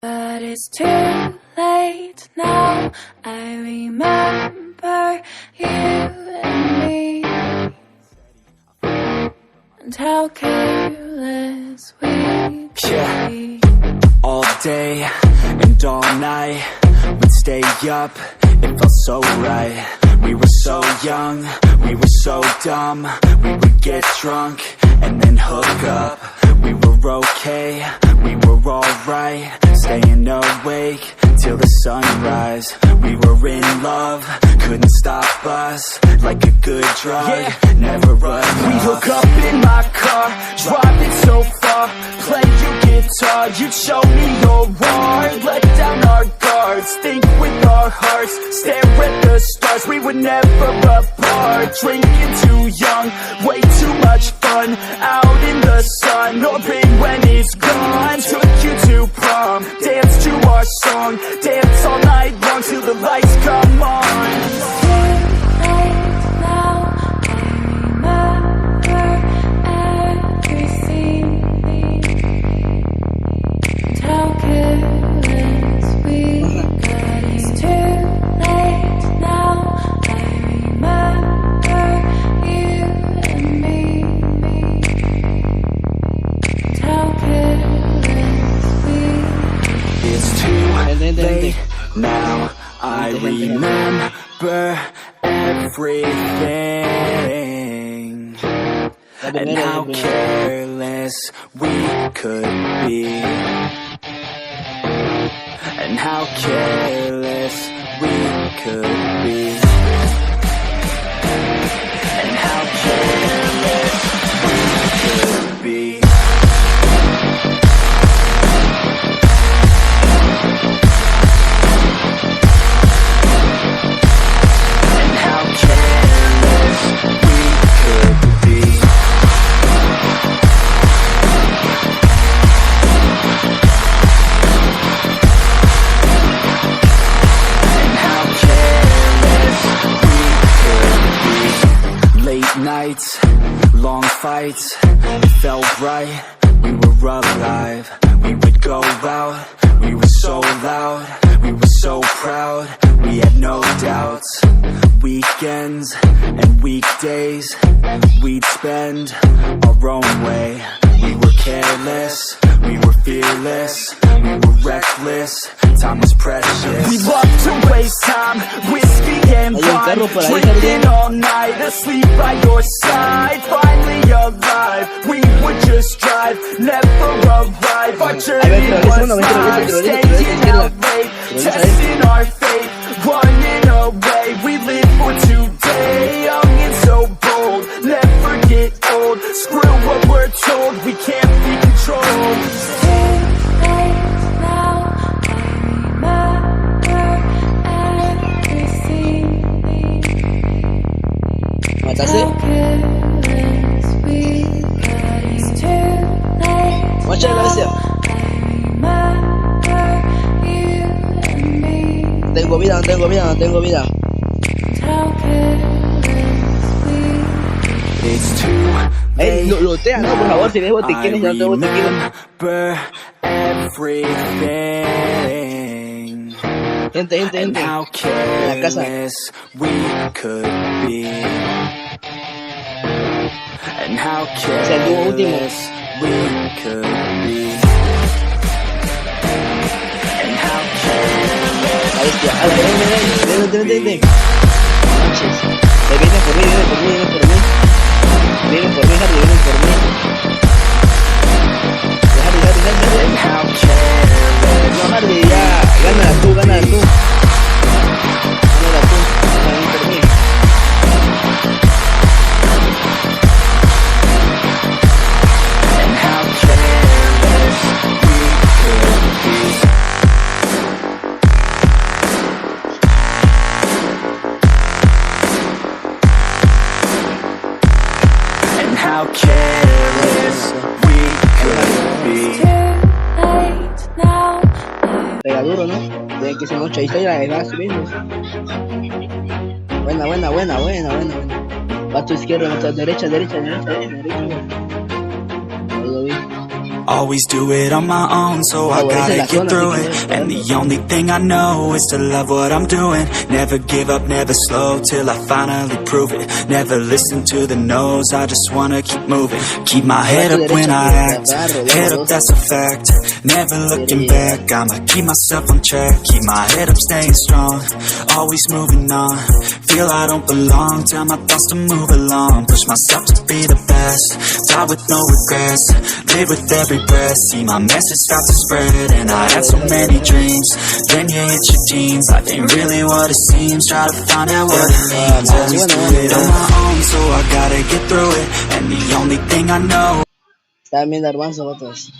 But it's too late now. I remember you and me, and how careless we could be. All day and all night, we'd stay up, it felt so right. We were so young, we were so dumb. We would get drunk and then hook up. We were okay, we were alright, staying awake till the sunrise. We were in love, couldn't stop us, like a good drug, never enough. We hook up in my car, driving so far, play your guitar, you'd show me your art, let down our guards, think with our hearts, stare at the stars. We were never apart, drinking too young, way too much fun, out in the sun, or pain when it's gone. Took you to prom, dance to our song, dance all night long till the lights come on. Late now, I remember everything, and how careless we could be, and how careless we could be, and how careless we could be. Nights, long fights, it felt right, we were alive. We would go out, we were so loud, we were so proud, we had no doubts. Weekends and weekdays, we'd spend our own way. We were careless, we were fearless, we were reckless, time was precious. We loved to waste time, whiskey and wine, drinking all night, asleep by your side. Finally alive, we would just drive, never arrive. Our journey was life, staying out late, testing our fate, running away. We live for today, young and so bold, never get old. Screw what we're told, we can't be controlled. Muchas gracias. Tengo vida, no tengo vida, no tengo vida. Ey, lotea, no, por favor, si ves botiquines, yo no tengo botiquines. Gente, en la casa. Es el dúo último. La bestia, ven. Manches, vienen por mí, vienen por mí. Vienen por mí, Harry, vienen por mí. Harry. No, Harry, ya, gánala tú. Gánala tú, vienen por mí. How careless we could be. Pega duro, ¿no? Tiene que ser mucho. Ahí está ya, va a subir. Buena. Va a tu izquierda, a tu derecha. Ahí lo vi. Always do it on my own, so I gotta get through it. And the only thing I know is to love what I'm doing. Never give up, never slow, till I finally prove it. Never listen to the no's, I just wanna keep moving. Keep my head up when I act, head up, that's a fact. Never looking back, I'ma keep myself on track. Keep my head up, staying strong, always moving on. Feel I don't belong, tell my thoughts to move along. Push myself to be the best, die with no regrets. Live with every breath, see my message start to spread. And I had so many dreams, then you hit your teens. Life ain't really what it seems, try to find out what it means. Always do it on my own, so I gotta get through it. And the only thing I know. Está bien, hermanos, otros.